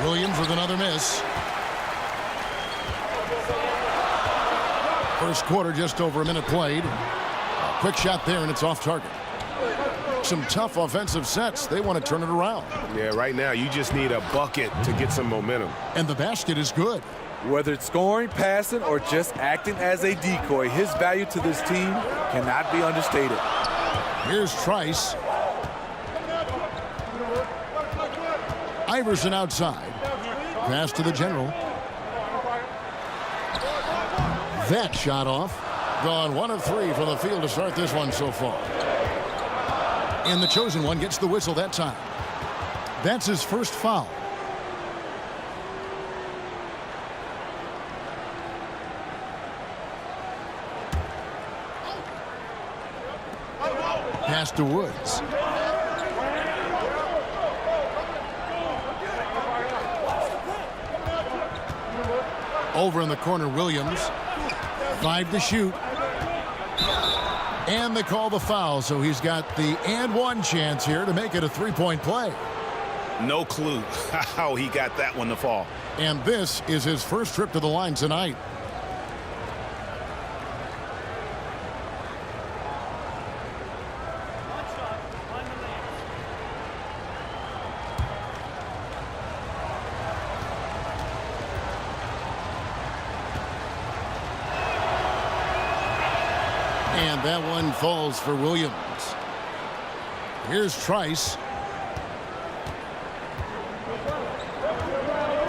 Williams with another miss. First quarter, just over a minute played. A quick shot there, and it's off target. Some tough offensive sets. They want to turn it around. Yeah, right now you just need a bucket to get some momentum. And the basket is good. Whether it's scoring, passing, or just acting as a decoy, his value to this team cannot be understated. Here's Trice. Iverson outside. Pass to the general. That shot off. Gone 1 of 3 from the field to start this one so far. And the chosen one gets the whistle that time. That's his first foul. Pass to Woods. Over in the corner, Williams. 5 to shoot. And they call the foul, so he's got the and one chance here to make it a three-point play. No clue how he got that one to fall. And this is his first trip to the line tonight. And that one falls for Williams. Here's Trice.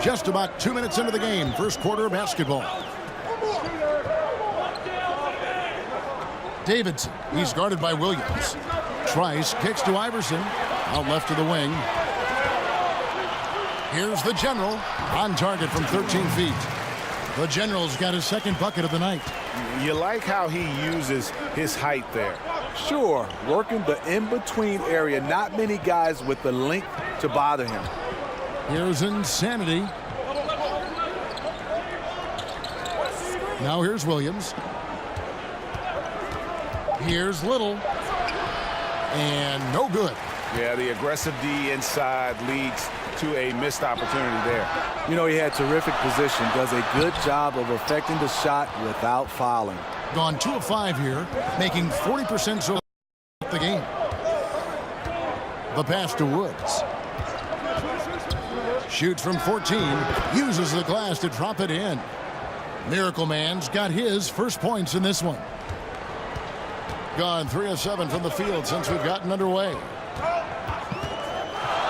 Just about 2 minutes into the game. First quarter of basketball. Davidson. He's guarded by Williams. Trice kicks to Iverson. Out left to the wing. Here's the general. On target from 13 feet. The general's got his second bucket of the night. You like how he uses his height there. Sure, working the in-between area. Not many guys with the length to bother him. Here's Insanity. Now here's Williams. Here's Little. And no good. Yeah, the aggressive D inside leads to a missed opportunity there. You know, he had terrific position, does a good job of affecting the shot without fouling. Gone 2 of 5 here, making 40% so the game. The pass to Woods. Shoots from 14, uses the glass to drop it in. Miracle Man's got his first points in this one. Gone 3 of 7 from the field since we've gotten underway.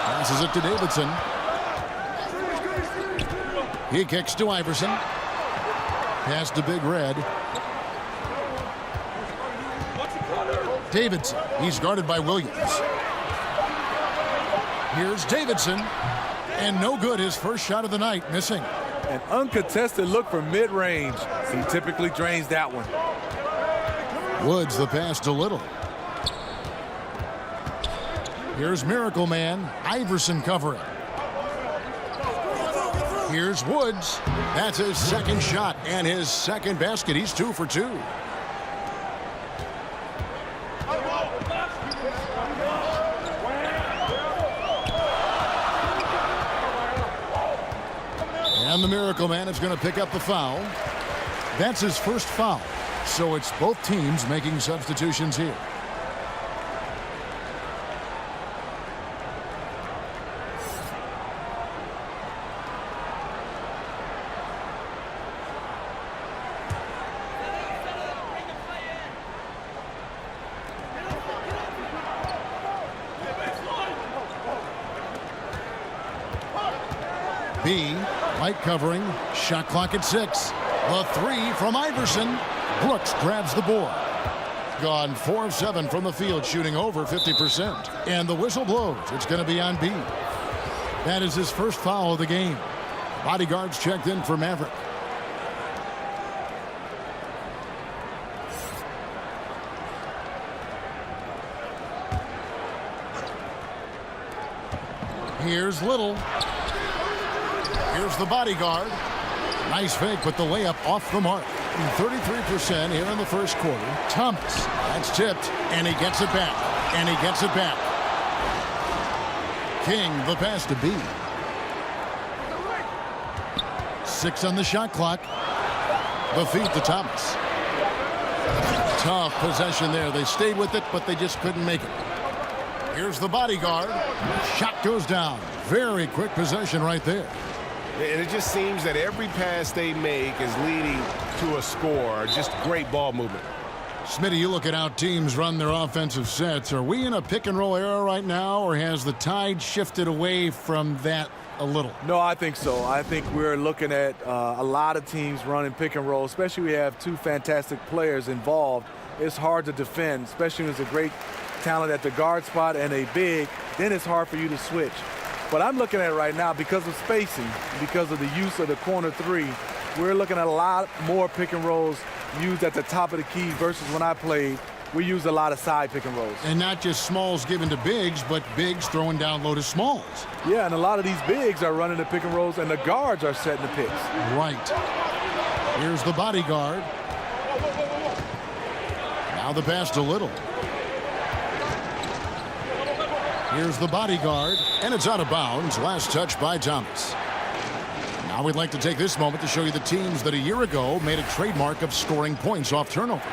Passes it to Davidson. He kicks to Iverson. Pass to Big Red. Davidson. He's guarded by Williams. Here's Davidson. And no good. His first shot of the night, missing. An uncontested look for mid-range. He typically drains that one. Woods the pass to Little. Here's Miracle Man. Iverson covering. Here's Woods. That's his second shot and his second basket. He's 2 for 2. And the Miracle Man is going to pick up the foul. That's his first foul. So it's both teams making substitutions here. B, light covering, shot clock at 6. The 3 from Iverson. Brooks grabs the board. Gone 4 of 7 from the field, shooting over 50%. And the whistle blows. It's going to be on B. That is his first foul of the game. Bodyguards checked in for Maverick. Here's Little. Here's the bodyguard. Nice fake, but the layup off the mark. 33% here in the first quarter. Thomas, that's tipped, and he gets it back. And he gets it back. King, the pass to B. 6 on the shot clock. The feed to Thomas. Tough possession there. They stayed with it, but they just couldn't make it. Here's the bodyguard. Shot goes down. Very quick possession right there. And it just seems that every pass they make is leading to a score. Just great ball movement. Smitty, you look at how teams run their offensive sets. Are we in a pick-and-roll era right now, or has the tide shifted away from that a little? No, I think so. I think we're looking at a lot of teams running pick and roll, especially we have two fantastic players involved. It's hard to defend, especially when there's a great talent at the guard spot and a big, then it's hard for you to switch. But I'm looking at it right now because of spacing, because of the use of the corner three. We're looking at a lot more pick and rolls used at the top of the key versus when I played, we used a lot of side pick and rolls. And not just smalls given to bigs, but bigs throwing down low to smalls. Yeah, and a lot of these bigs are running the pick and rolls, and the guards are setting the picks. Right. Here's the bodyguard. Now the pass to Little. Here's the bodyguard, and it's out of bounds. Last touch by Thomas. Now we'd like to take this moment to show you the teams that a year ago made a trademark of scoring points off turnovers.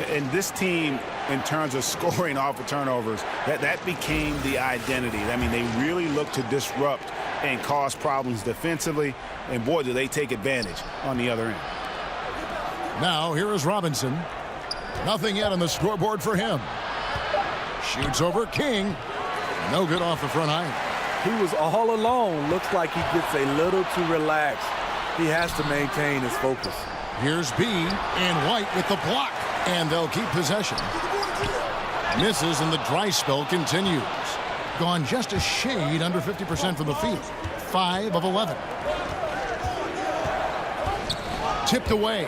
And this team, in terms of scoring off of turnovers, that became the identity. I mean, they really look to disrupt and cause problems defensively, and boy, do they take advantage on the other end. Now here is Robinson. Nothing yet on the scoreboard for him. Shoots over King. No good off the front iron. He was all alone. Looks like he gets a little too relaxed. He has to maintain his focus. Here's B and White with the block. And they'll keep possession. Misses and the dry spell continues. Gone just a shade under 50% from the field. 5 of 11. Tipped away.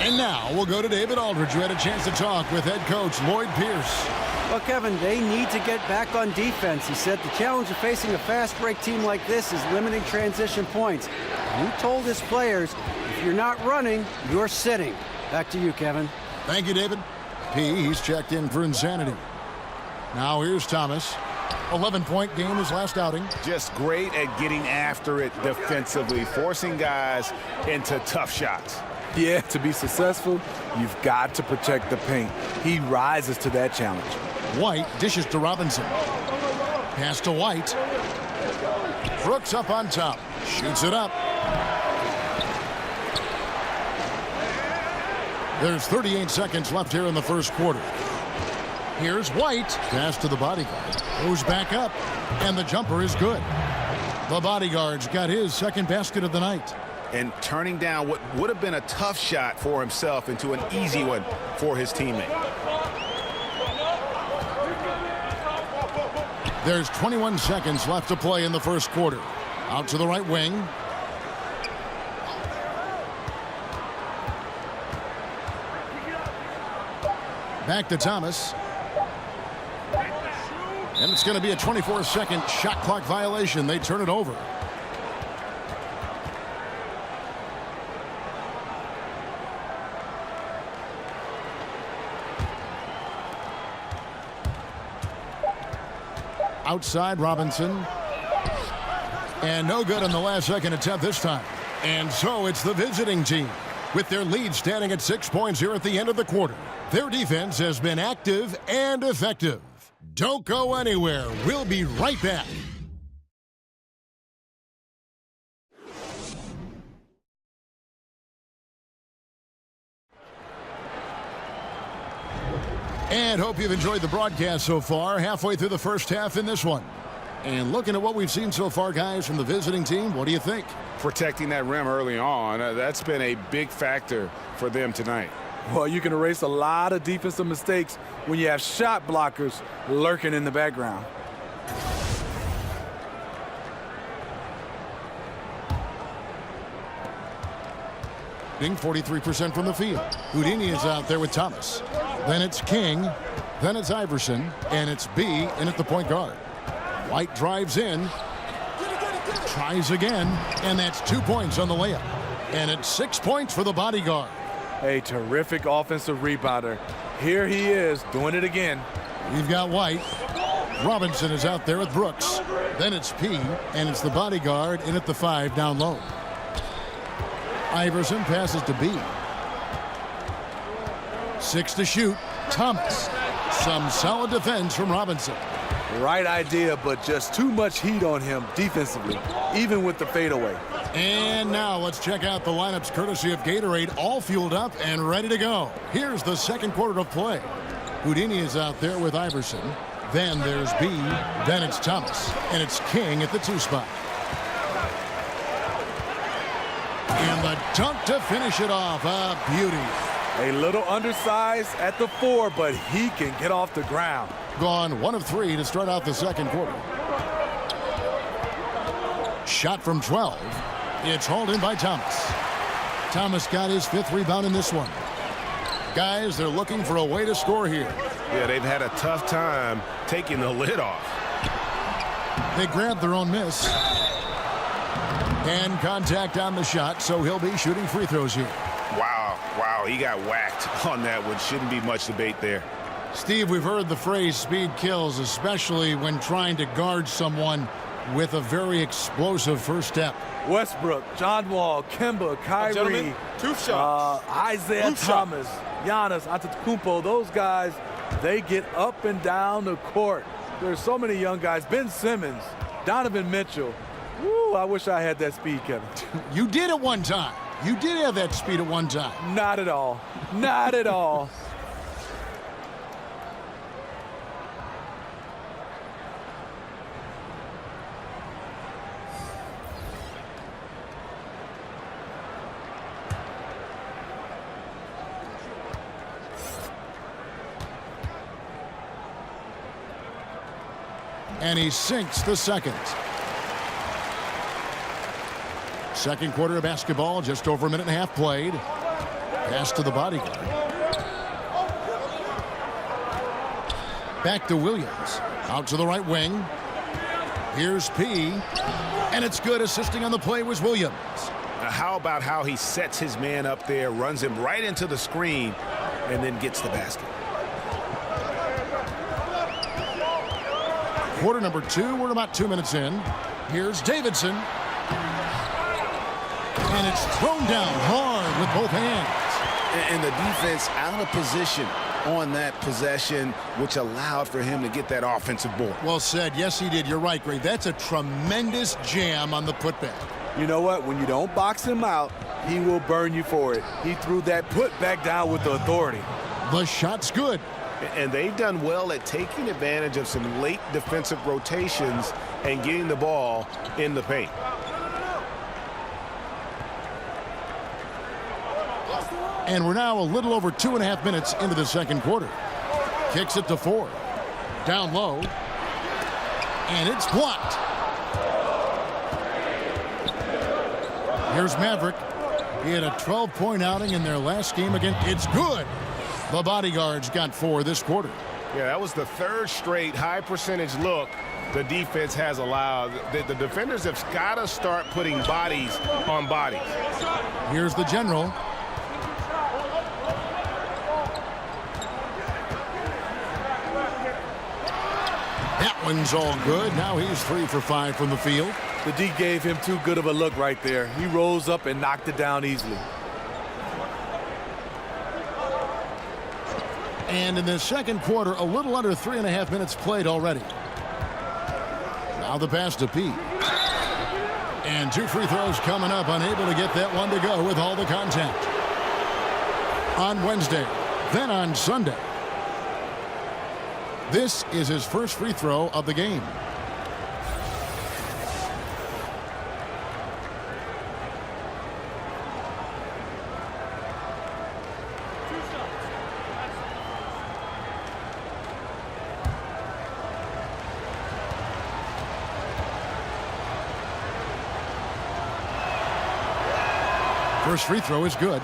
And now we'll go to David Aldridge, who had a chance to talk with head coach Lloyd Pierce. Well, Kevin, they need to get back on defense. He said the challenge of facing a fast break team like this is limiting transition points. You told his players, if you're not running, you're sitting. Back to you, Kevin. Thank you, David. He's checked in for insanity. Now here's Thomas. 11-point game his last outing. Just great at getting after it defensively, forcing guys into tough shots. Yeah, to be successful, you've got to protect the paint. He rises to that challenge. White dishes to Robinson. Pass to White. Brooks up on top. Shoots it up. There's 38 seconds left here in the first quarter. Here's White. Pass to the bodyguard. Goes back up. And the jumper is good. The bodyguard's got his second basket of the night. And turning down what would have been a tough shot for himself into an easy one for his teammate. There's 21 seconds left to play in the first quarter. Out to the right wing. Back to Thomas. And it's going to be a 24-second shot clock violation. They turn it over. Outside Robinson. And no good on the last second attempt this time. And so it's the visiting team with their lead standing at 6 points here at the end of the quarter. Their defense has been active and effective. Don't go anywhere. We'll be right back. And hope you've enjoyed the broadcast so far. Halfway through the first half in this one. And looking at what we've seen so far, guys, from the visiting team, what do you think? Protecting that rim early on, that's been a big factor for them tonight. Well, you can erase a lot of defensive mistakes when you have shot blockers lurking in the background. Being 43% from the field. Houdini is out there with Thomas. Then it's King. Then it's Iverson. And it's B in at the point guard. White drives in. Tries again. And that's 2 points on the layup. And it's 6 points for the bodyguard. A terrific offensive rebounder. Here he is doing it again. We've got White. Robinson is out there with Brooks. Then it's P. And it's the bodyguard in at the 5 down low. Iverson passes to B. 6 to shoot. Thomas. Some solid defense from Robinson. Right idea, but just too much heat on him defensively, even with the fadeaway. And now let's check out the lineups courtesy of Gatorade, all fueled up and ready to go. Here's the second quarter of play. Houdini is out there with Iverson. Then there's B. Then it's Thomas. And it's King at the 2 spot. And the dunk to finish it off. A beauty. A little undersized at the 4, but he can get off the ground. Gone 1 of 3 to start out the second quarter. Shot from 12. It's hauled in by Thomas. Thomas got his 5th rebound in this one. Guys, they're looking for a way to score here. Yeah, they've had a tough time taking the lid off. They grabbed their own miss. And contact on the shot, so he'll be shooting free throws here. Wow, he got whacked on that one. Shouldn't be much debate there. Steve, we've heard the phrase speed kills, especially when trying to guard someone with a very explosive first step. Westbrook, John Wall, Kemba, Kyrie, 2 shots. Isaiah Thomas, Giannis Antetokounmpo, those guys, they get up and down the court. There's so many young guys. Ben Simmons, Donovan Mitchell. Woo, I wish I had that speed, Kevin. You did at one time. You did have that speed at one time. Not at all. Not at all. And he sinks the second. Second quarter of basketball, just over a minute and a half played. Pass to the bodyguard. Back to Williams. Out to the right wing. Here's P. And it's good. Assisting on the play was Williams. Now, how about how he sets his man up there, runs him right into the screen, and then gets the basket. Quarter number 2. We're about 2 minutes in. Here's Davidson. And it's thrown down hard with both hands. And the defense out of position on that possession, which allowed for him to get that offensive board. Well said. Yes, he did. You're right, Gray. That's a tremendous jam on the putback. You know what? When you don't box him out, he will burn you for it. He threw that putback down with the authority. The shot's good. And they've done well at taking advantage of some late defensive rotations and getting the ball in the paint. And we're now a little over 2.5 minutes into the second quarter. Kicks it to 4. Down low. And it's blocked. Here's Maverick. He had a 12-point outing in their last game again. It's good. The bodyguards got 4 this quarter. Yeah, that was the 3rd straight high percentage look the defense has allowed. The defenders have got to start putting bodies on bodies. Here's the general. That one's all good. Now he's 3 for 5 from the field. The D gave him too good of a look right there. He rose up and knocked it down easily. And in the second quarter, a little under 3.5 minutes played already. Now the pass to Pete. And 2 free throws coming up, unable to get that one to go with all the contact. On Wednesday, then on Sunday. This is his first free throw of the game. First free throw is good.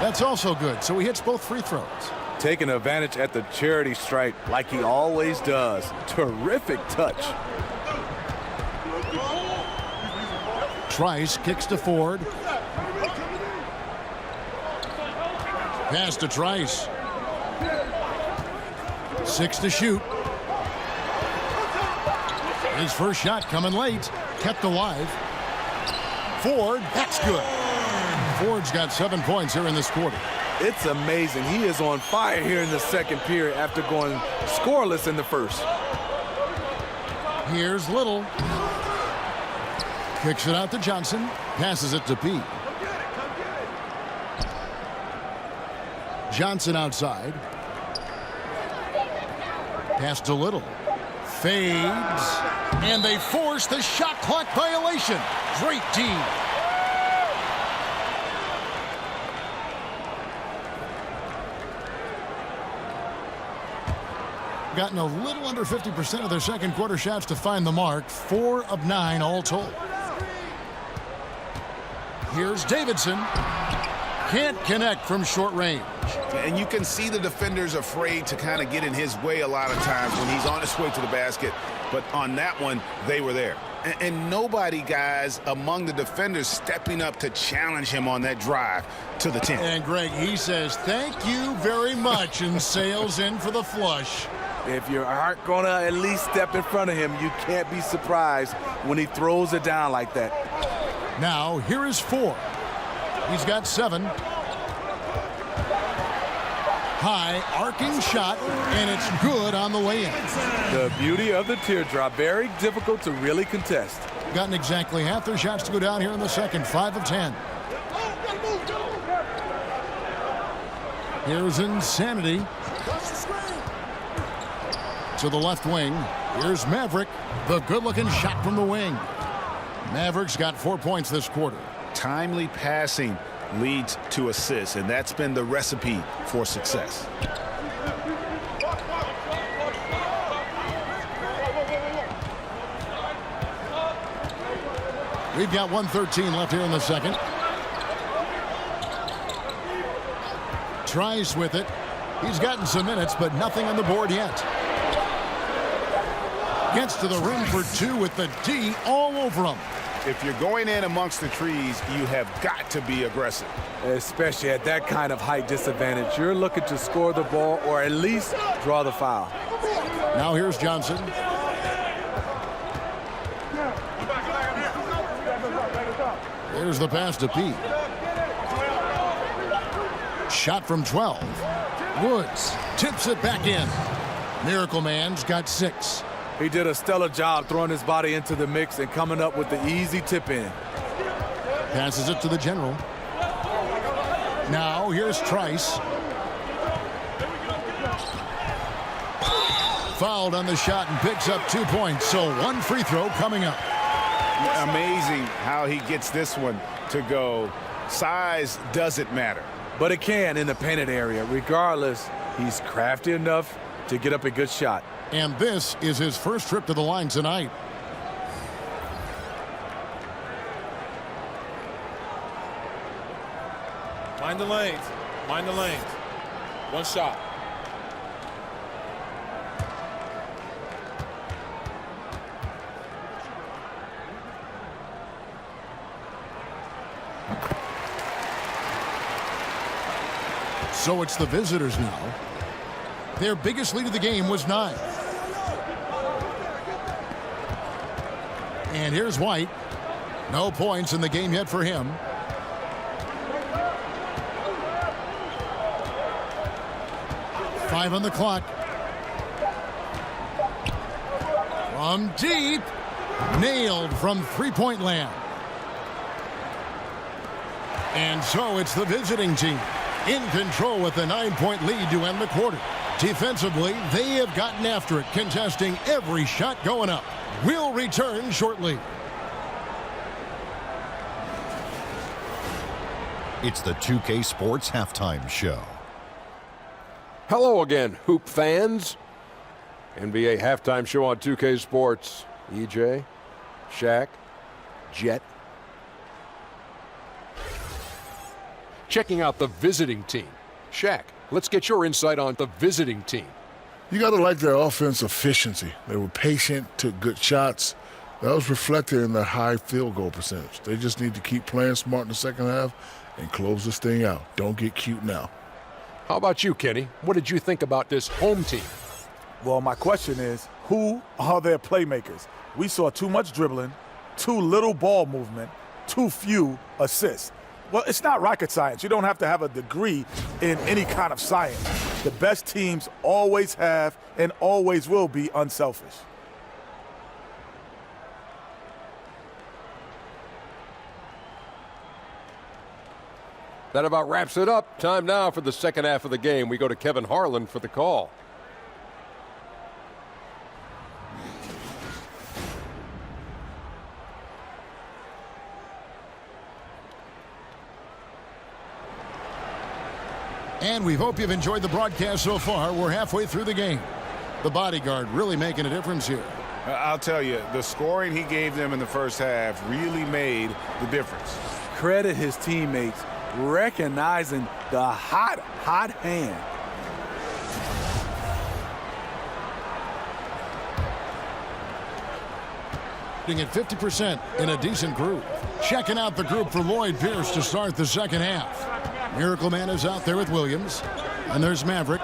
That's also good. So he hits both free throws. Taking advantage at the charity stripe like he always does. Terrific touch. Trice kicks to Ford. Pass to Trice. 6 to shoot. His first shot coming late. Kept alive. Ford, that's good. Ford's got 7 points here in this quarter. It's amazing. He is on fire here in the second period after going scoreless in the first. Here's Little. Kicks it out to Johnson. Passes it to P. Johnson outside. Pass to Little. Fades. And they force the shot clock violation. Great team. Gotten a little under 50% of their second quarter shots to find the mark. 4 of 9 all told. Here's Davidson. Can't connect from short range. And you can see the defenders afraid to kind of get in his way a lot of times when he's on his way to the basket. But on that one, they were there. And nobody, guys, among the defenders stepping up to challenge him on that drive to the 10. And Greg, he says, thank you very much, and sails in for the flush. If you aren't going to at least step in front of him, you can't be surprised when he throws it down like that. Now, here is Ford. He's got 7. High, arcing shot, and it's good on the way in. The beauty of the teardrop, very difficult to really contest. Gotten exactly half their shots to go down here in the second, 5 of 10. Here's Insanity. To the left wing. Here's Maverick. The good-looking shot from the wing. Maverick's got 4 points this quarter. Timely passing leads to assists, and that's been the recipe for success. We've got 1:13 left here in the second. Trice with it. He's gotten some minutes, but nothing on the board yet. Gets to the rim for 2 with the D all over him. If you're going in amongst the trees, you have got to be aggressive. Especially at that kind of height disadvantage. You're looking to score the ball or at least draw the foul. Now here's Johnson. Here's the pass to Pete. Shot from 12. Woods tips it back in. Miracle Man's got 6. He did a stellar job throwing his body into the mix and coming up with the easy tip in. Passes it to the general. Now here's Trice. Fouled on the shot and picks up 2 points. So 1 free throw coming up. Amazing how he gets this one to go. Size doesn't matter. But it can in the painted area. Regardless, he's crafty enough to get up a good shot. And this is his first trip to the line tonight. Mind the lanes. Mind the lanes. 1 shot. So it's the visitors now. Their biggest lead of the game was 9. And here's White. No points in the game yet for him. Five on the clock. From deep. Nailed from three-point land. And so it's the visiting team in control with a 9-point lead to end the quarter. Defensively, they have gotten after it, contesting every shot going up. We'll return shortly. It's the 2K Sports Halftime Show. Hello again, Hoop fans. NBA Halftime Show on 2K Sports. EJ, Shaq, Jet. Checking out the visiting team. Shaq, let's get your insight on the visiting team. You got to like their offense efficiency. They were patient, took good shots, That was reflected in their high field goal percentage. They just need to keep playing smart in the second half and close this thing out. Don't get cute now. How about you, Kenny? What did you think about this home team? Well, my question is, who are their playmakers? We saw too much dribbling, too little ball movement, too few assists. Well, it's not rocket science. You don't have to have a degree in any kind of science. The best teams always have and always will be unselfish. That about wraps it up. Time now for the second half of the game. We go to Kevin Harlan for the call. And we hope you've enjoyed the broadcast so far. We're halfway through the game. The bodyguard really making a difference here. I'll tell you, the scoring he gave them in the first half really made the difference. Credit his teammates recognizing the hot hand. At 50% in a decent group. Checking out the group for Lloyd Pierce to start the second half. Miracle Man is out there with Williams. And there's Maverick.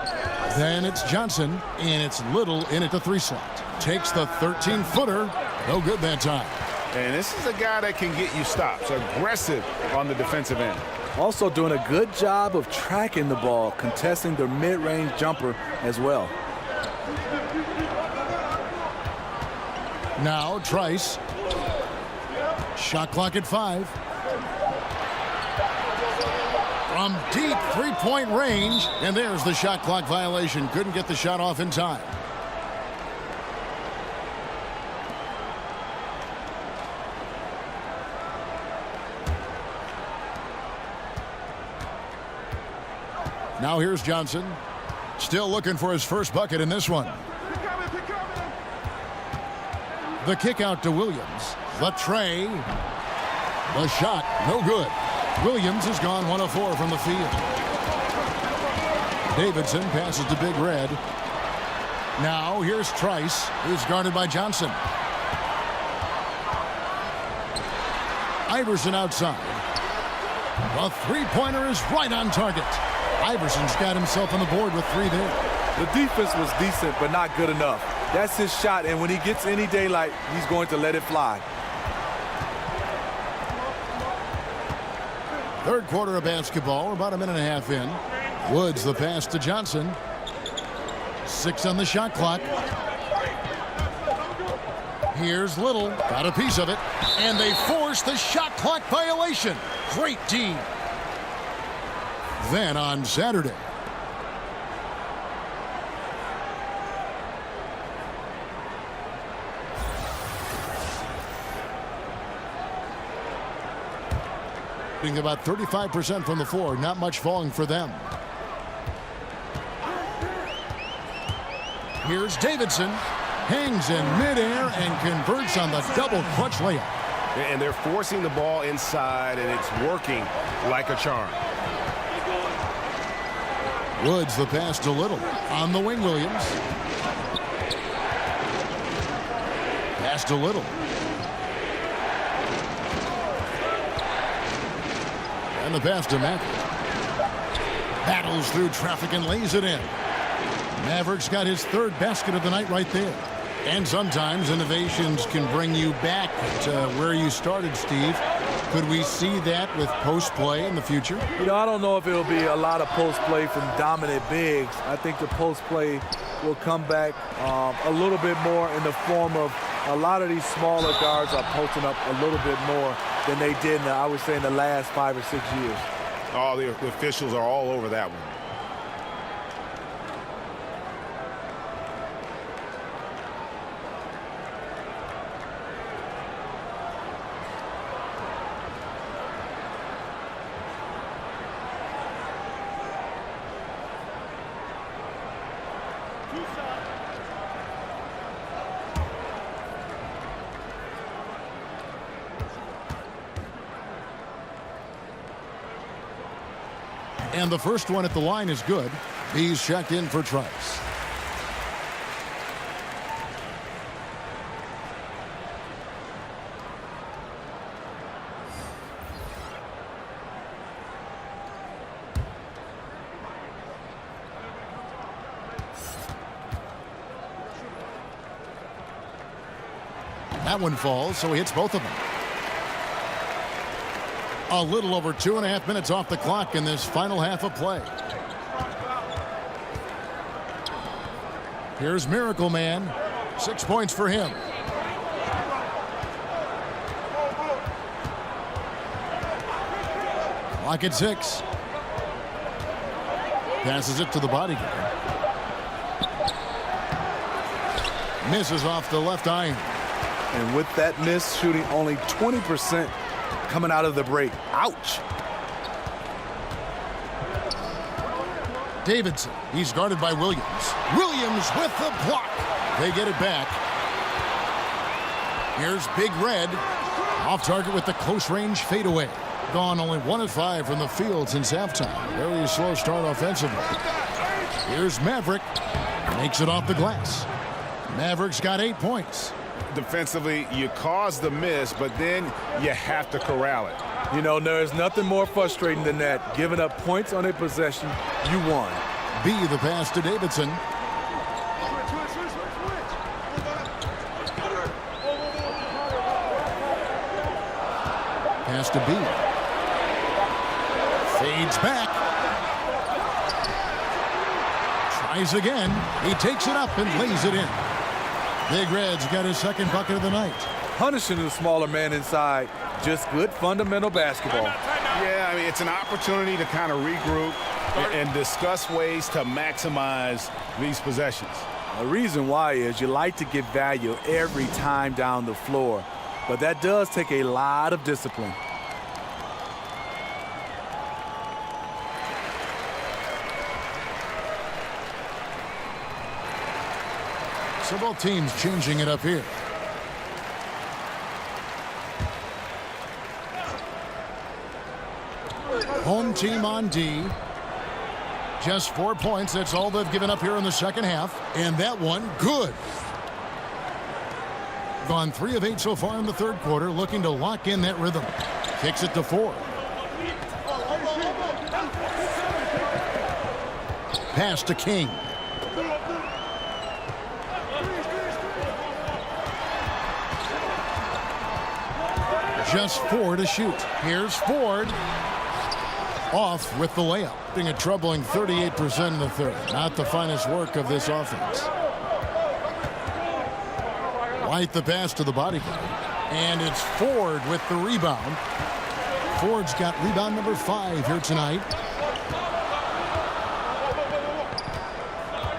Then it's Johnson. And it's Little in at the 3 slot. Takes the 13-footer. No good that time. And this is a guy that can get you stops. Aggressive on the defensive end. Also doing a good job of tracking the ball, contesting the mid-range jumper as well. Now Trice. Shot clock at 5. From deep three-point range. And there's the shot clock violation. Couldn't get the shot off in time. Now here's Johnson. Still looking for his first bucket in this one. The kick out to Williams. The tray. The shot. No good. Williams has gone 1 of 4 from the field. Davidson passes to Big Red. Now here's Trice, who's guarded by Johnson. Iverson outside. The three-pointer is right on target. Iverson's got himself on the board with 3 there. The defense was decent, but not good enough. That's his shot, and when he gets any daylight, he's going to let it fly. Third quarter of basketball. We're about a minute and a half in. Woods the pass to Johnson. 6 on the shot clock. Here's Little. Got a piece of it. And they force the shot clock violation. Great D. Then on Saturday. About 35% from the floor. Not much falling for them. Here's Davidson. Hangs in midair and converts on the double clutch layup. And they're forcing the ball inside, and it's working like a charm. Woods the pass to Little. On the wing, Williams. Pass to Little. And the pass to Maverick. Battles through traffic and lays it in. Maverick's got his 3rd basket of the night right there. And sometimes innovations can bring you back to where you started, Steve. Could we see that with post play in the future? You know, I don't know if it'll be a lot of post play from dominant bigs. I think the post play will come back a little bit more in the form of a lot of these smaller guards are posting up a little bit more than they did, I would say, in the last 5 or 6 years. Oh, the officials are all over that one. And the first one at the line is good. He's checked in for Trice. That one falls, so he hits both of them. A little over 2.5 minutes off the clock in this final half of play. Here's Miracle Man. 6 points for him. Clock at 6. Passes it to the bodyguard. Misses off the left iron. And with that miss, shooting only 20% coming out of the break. Ouch. Davidson. He's guarded by Williams. Williams with the block. They get it back. Here's Big Red. Off target with the close range fadeaway. Gone only 1 of 5 from the field since halftime. Very slow start offensively. Here's Maverick. Makes it off the glass. Maverick's got 8 points. Defensively, you cause the miss, but then you have to corral it. You know, there's nothing more frustrating than that. Giving up points on a possession, you won. B, the pass to Davidson. Pass to B. Fades back. Tries again. He takes it up and lays it in. Big Red's got his second bucket of the night. Punishing the smaller man inside. Just good fundamental basketball. Yeah, I mean, it's an opportunity to kind of regroup and discuss ways to maximize these possessions. The reason why is you like to get value every time down the floor, but that does take a lot of discipline. So both teams changing it up here. Home team on D. Just 4 points. That's all they've given up here in the second half. And that one, good. Gone 3 of 8 so far in the third quarter, looking to lock in that rhythm. Kicks it to 4. Pass to King. Just 4 to shoot. Here's Ford. Off with the layup. Being a troubling 38% in the third. Not the finest work of this offense. White the pass to the bodyguard. And it's Ford with the rebound. Ford's got rebound number 5 here tonight.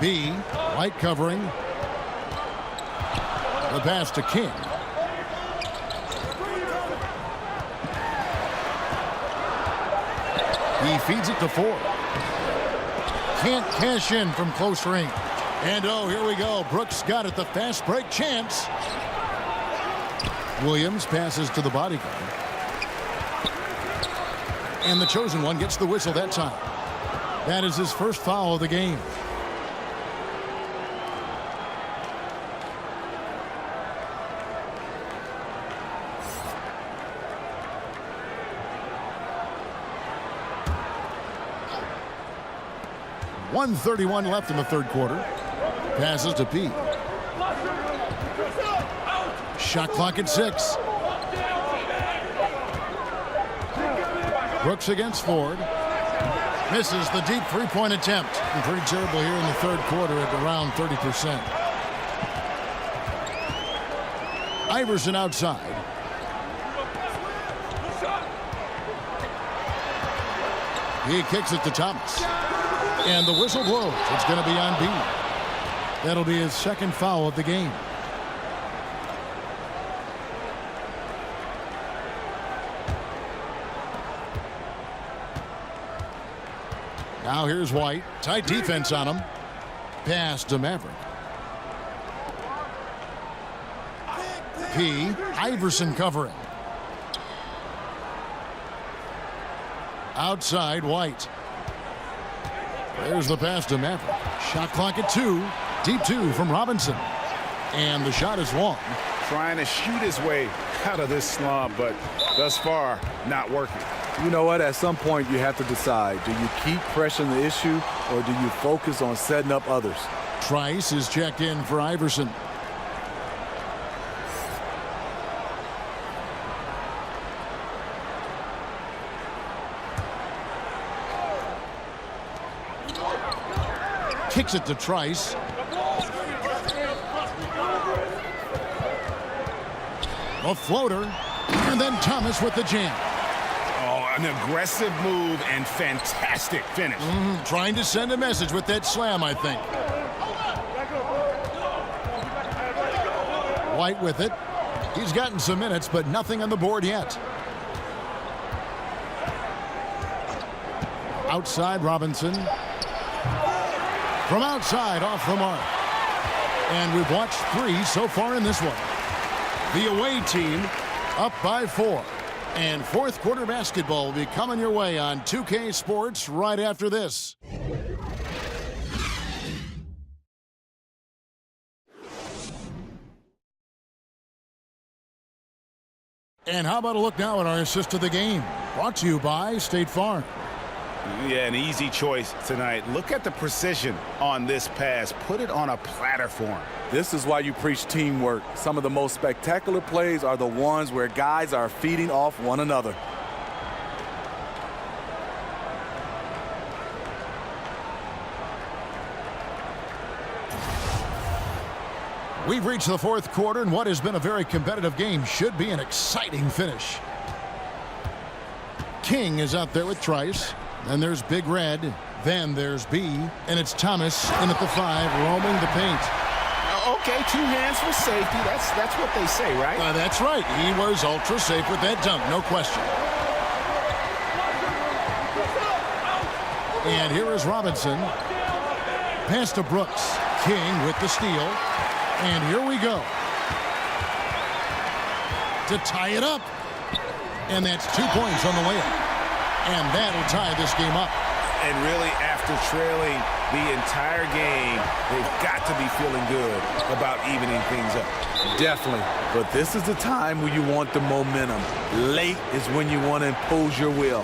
B. White covering. The pass to King. He feeds it to Ford. Can't cash in from close range. And oh, here we go. Brooks got it. The fast break chance. Williams passes to the bodyguard. And the chosen one gets the whistle that time. That is his first foul of the game. .131 left in the third quarter. Passes to P. Shot clock at 6. Brooks against Ford. Misses the deep three-point attempt. And pretty terrible here in the third quarter at around 30%. Iverson outside. He kicks it to Thomas. And the whistle blows. It's going to be on B. That'll be his second foul of the game. Now here's White. Tight defense on him. Pass to Maverick. P. Iverson covering. Outside White. There's the pass to Maverick. Shot clock at 2. Deep 2 from Robinson. And the shot is long. Trying to shoot his way out of this slump, but thus far, not working. You know what? At some point, you have to decide. Do you keep pressing the issue, or do you focus on setting up others? Trice is checked in for Iverson. Kicks it to Trice. A floater. And then Thomas with the jam. Oh, an aggressive move and fantastic finish. Trying to send a message with that slam, I think. White with it. He's gotten some minutes, but nothing on the board yet. Outside Robinson. From outside, off the mark. And we've watched 3 so far in this one. The away team up by 4. And fourth quarter basketball will be coming your way on 2K Sports right after this. And how about a look now at our assist of the game? Brought to you by State Farm. Yeah, an easy choice tonight. Look at the precision on this pass. Put it on a platter form. This is why you preach teamwork. Some of the most spectacular plays are the ones where guys are feeding off one another. We've reached the fourth quarter, and what has been a very competitive game should be an exciting finish. King is out there with Trice. Then there's Big Red. Then there's B. And it's Thomas in at the 5, roaming the paint. Okay, 2 hands for safety. That's what they say, right? That's right. He was ultra safe with that dunk, no question. And here is Robinson. Pass to Brooks. King with the steal. And here we go. To tie it up. And that's 2 points on the layup. And that'll tie this game up. And really, after trailing the entire game, they've got to be feeling good about evening things up. Definitely. But this is the time when you want the momentum. Late is when you want to impose your will.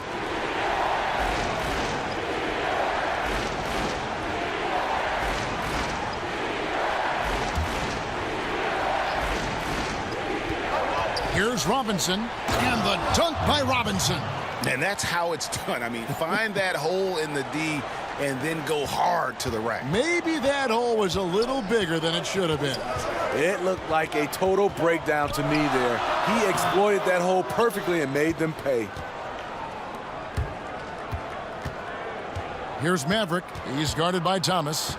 Here's Robinson. And the dunk by Robinson. And that's how it's done. I mean, find that hole in the D and then go hard to the rack. Maybe that hole was a little bigger than it should have been. It looked like a total breakdown to me there. He exploited that hole perfectly and made them pay. Here's Maverick. He's guarded by Thomas.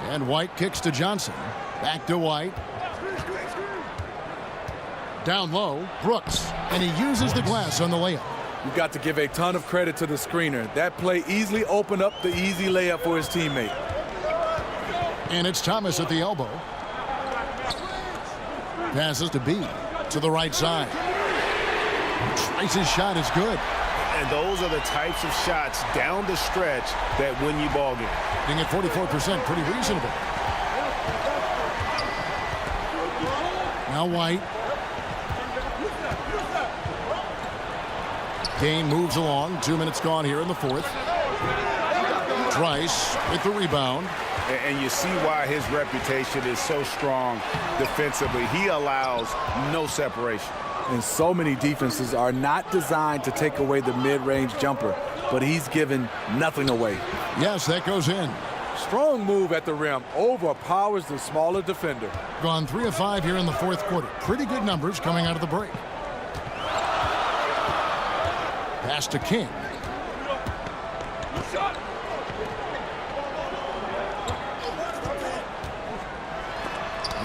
And White kicks to Johnson. Back to White. Down low, Brooks, and he uses the glass on the layup. You've got to give a ton of credit to the screener. That play easily opened up the easy layup for his teammate. And it's Thomas at the elbow. Passes to B, to the right side. Trice's shot is good. And those are the types of shots down the stretch that win you ball games. Being at 44%, pretty reasonable. Now White. Game moves along. 2 minutes gone here in the fourth. Trice with the rebound. And you see why his reputation is so strong defensively. He allows no separation. And so many defenses are not designed to take away the mid-range jumper, but he's given nothing away. Yes, that goes in. Strong move at the rim. Overpowers the smaller defender. Gone 3 of 5 here in the fourth quarter. Pretty good numbers coming out of the break. Pass to King.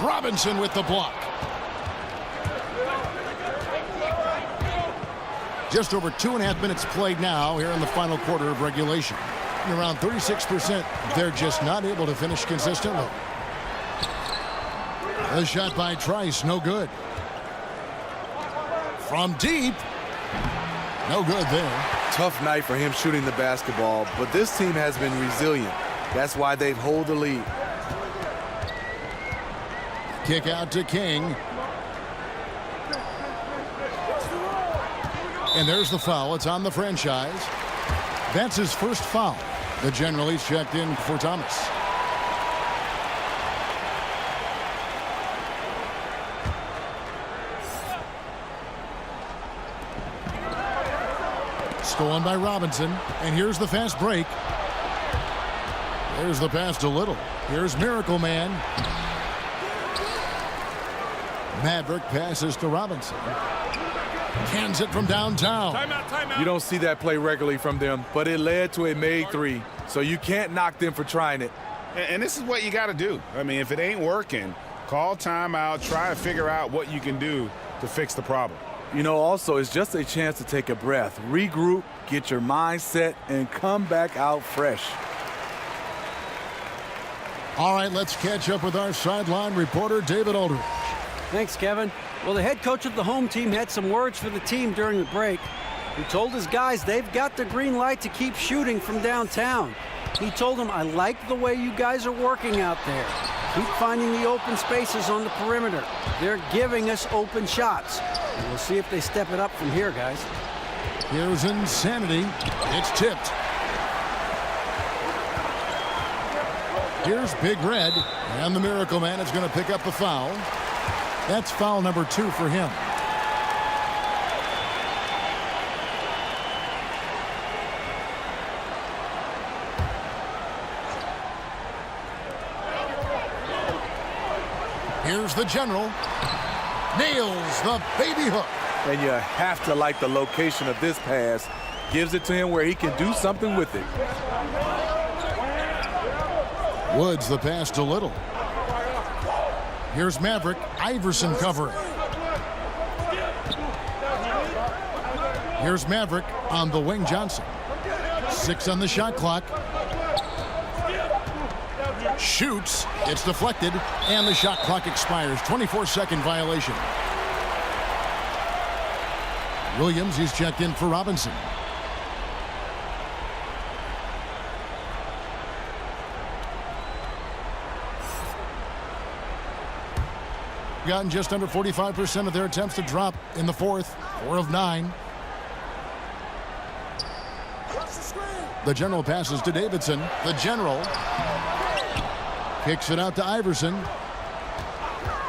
Robinson with the block. Just over 2.5 minutes played now here in the final quarter of regulation. And around 36%, they're just not able to finish consistently. The shot by Trice, no good. From deep. No good there. Tough night for him shooting the basketball, but this team has been resilient. That's why they hold the lead. Kick out to King. And there's the foul. It's on the franchise. That's his first foul. The generally's checked in for Thomas. Stolen by Robinson. And here's the fast break. There's the pass to Little. Here's Miracle Man. Maverick passes to Robinson. Cans it from downtown. Timeout, timeout. You don't see that play regularly from them, but it led to a made three. So you can't knock them for trying it. And this is what you got to do. I mean, if it ain't working, call timeout, try to figure out what you can do to fix the problem. You know, also, it's just a chance to take a breath, regroup, get your mind set, and come back out fresh. All right, let's catch up with our sideline reporter, David Aldridge. Thanks, Kevin. Well, the head coach of the home team had some words for the team during the break. He told his guys they've got the green light to keep shooting from downtown. He told them, I like the way you guys are working out there. Keep finding the open spaces on the perimeter. They're giving us open shots. And we'll see if they step it up from here, guys. Here's Insanity. It's tipped. Here's Big Red. And the Miracle Man is going to pick up the foul. That's foul number 2 for him. Here's the General. Nails the baby hook. And you have to like the location of this pass. Gives it to him where he can do something with it. Woods the pass to Little. Here's Maverick. Iverson covering. Here's Maverick on the wing. Johnson. 6 on the shot clock. Shoots. It's deflected. And the shot clock expires. 24-second violation. Williams, he's checked in for Robinson. Gotten just under 45% of their attempts to drop in the fourth. 4 of 9. The General passes to Davidson. The General kicks it out to Iverson.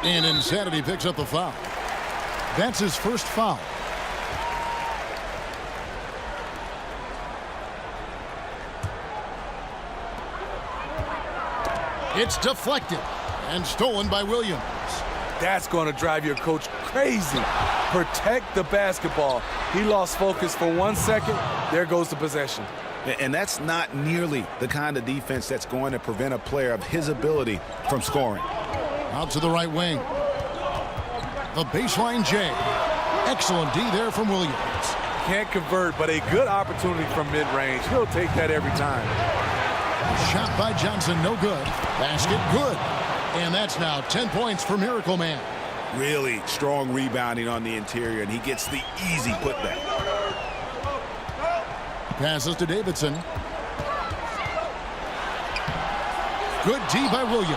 And Insanity picks up the foul. That's his first foul. It's deflected and stolen by Williams. That's going to drive your coach crazy. Protect the basketball. He lost focus for 1 second. There goes the possession. And that's not nearly the kind of defense that's going to prevent a player of his ability from scoring. Out to the right wing. The baseline J. Excellent D there from Williams. Can't convert, but a good opportunity from mid-range. He'll take that every time. Shot by Johnson, no good. Basket, good. And that's now 10 points for Miracle Man. Really strong rebounding on the interior, and he gets the easy putback. Passes to Davidson. Good D by Williams.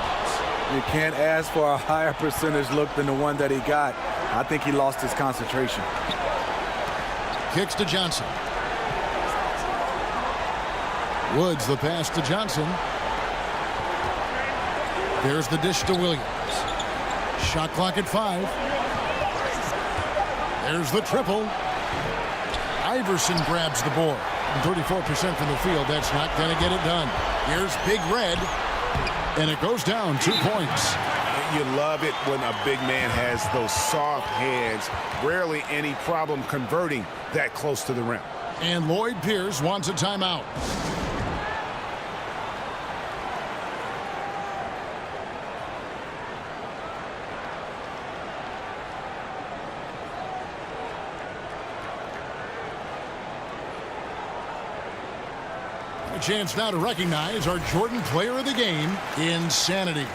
You can't ask for a higher percentage look than the one that he got. I think he lost his concentration. Kicks to Johnson. Woods the pass to Johnson. There's the dish to Williams. Shot clock at 5. There's the triple. Iverson grabs the board. 34% from the field. That's not going to get it done. Here's Big Red. And it goes down 2 points. You love it when a big man has those soft hands. Rarely any problem converting that close to the rim. And Lloyd Pierce wants a timeout. A chance now to recognize our Jordan Player of the Game, Insanity.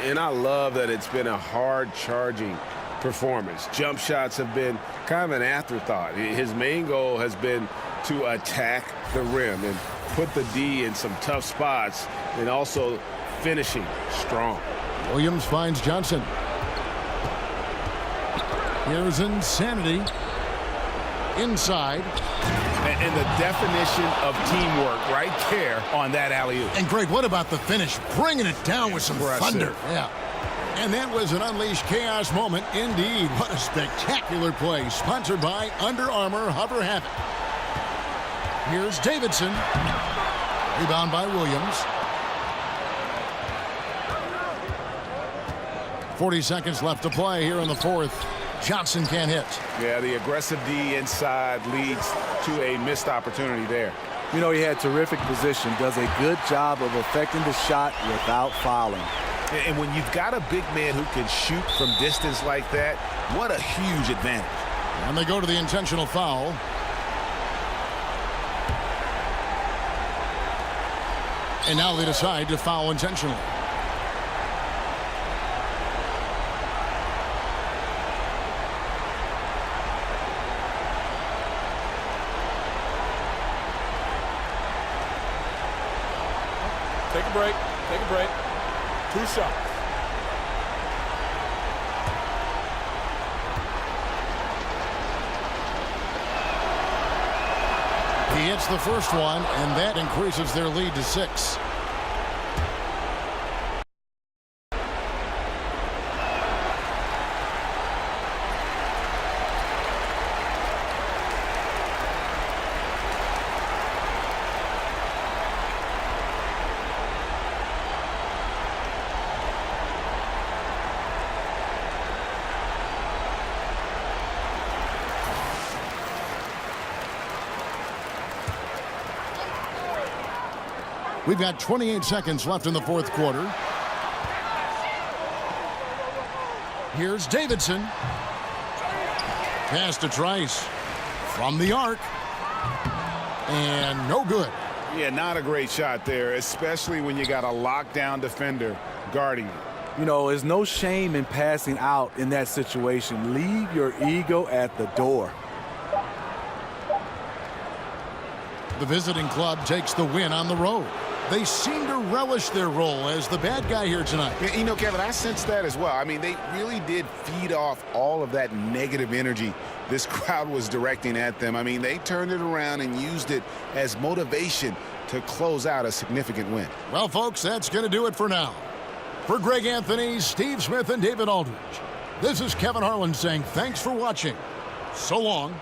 And I love that it's been a hard-charging performance. Jump shots have been kind of an afterthought. His main goal has been to attack the rim and put the D in some tough spots, and also finishing strong. Williams finds Johnson. Here's Insanity. Inside. And the definition of teamwork right there on that alley-oop. And Greg, what about the finish? Bringing it down with some thunder. Yeah. And that was an unleashed chaos moment indeed. What a spectacular play. Sponsored by Under Armour Hover Havoc. Here's Davidson. Rebound by Williams. 40 seconds left to play here in the fourth. Johnson can't hit. Yeah, the aggressive D inside leads to a missed opportunity there. You know, he had terrific position, does a good job of affecting the shot without fouling. And when you've got a big man who can shoot from distance like that, what a huge advantage. And they go to the intentional foul. And now they decide to foul intentionally. Take a break. Take a break. 2 shots. He hits the first one, and that increases their lead to 6. We've got 28 seconds left in the fourth quarter. Here's Davidson. Pass to Trice. From the arc. And no good. Yeah, not a great shot there, especially when you got a lockdown defender guarding you. You know, there's no shame in passing out in that situation. Leave your ego at the door. The visiting club takes the win on the road. They seem to relish their role as the bad guy here tonight. You know, Kevin, I sense that as well. I mean, they really did feed off all of that negative energy this crowd was directing at them. I mean, they turned it around and used it as motivation to close out a significant win. Well, folks, that's going to do it for now. For Greg Anthony, Steve Smith, and David Aldridge, this is Kevin Harlan saying thanks for watching. So long.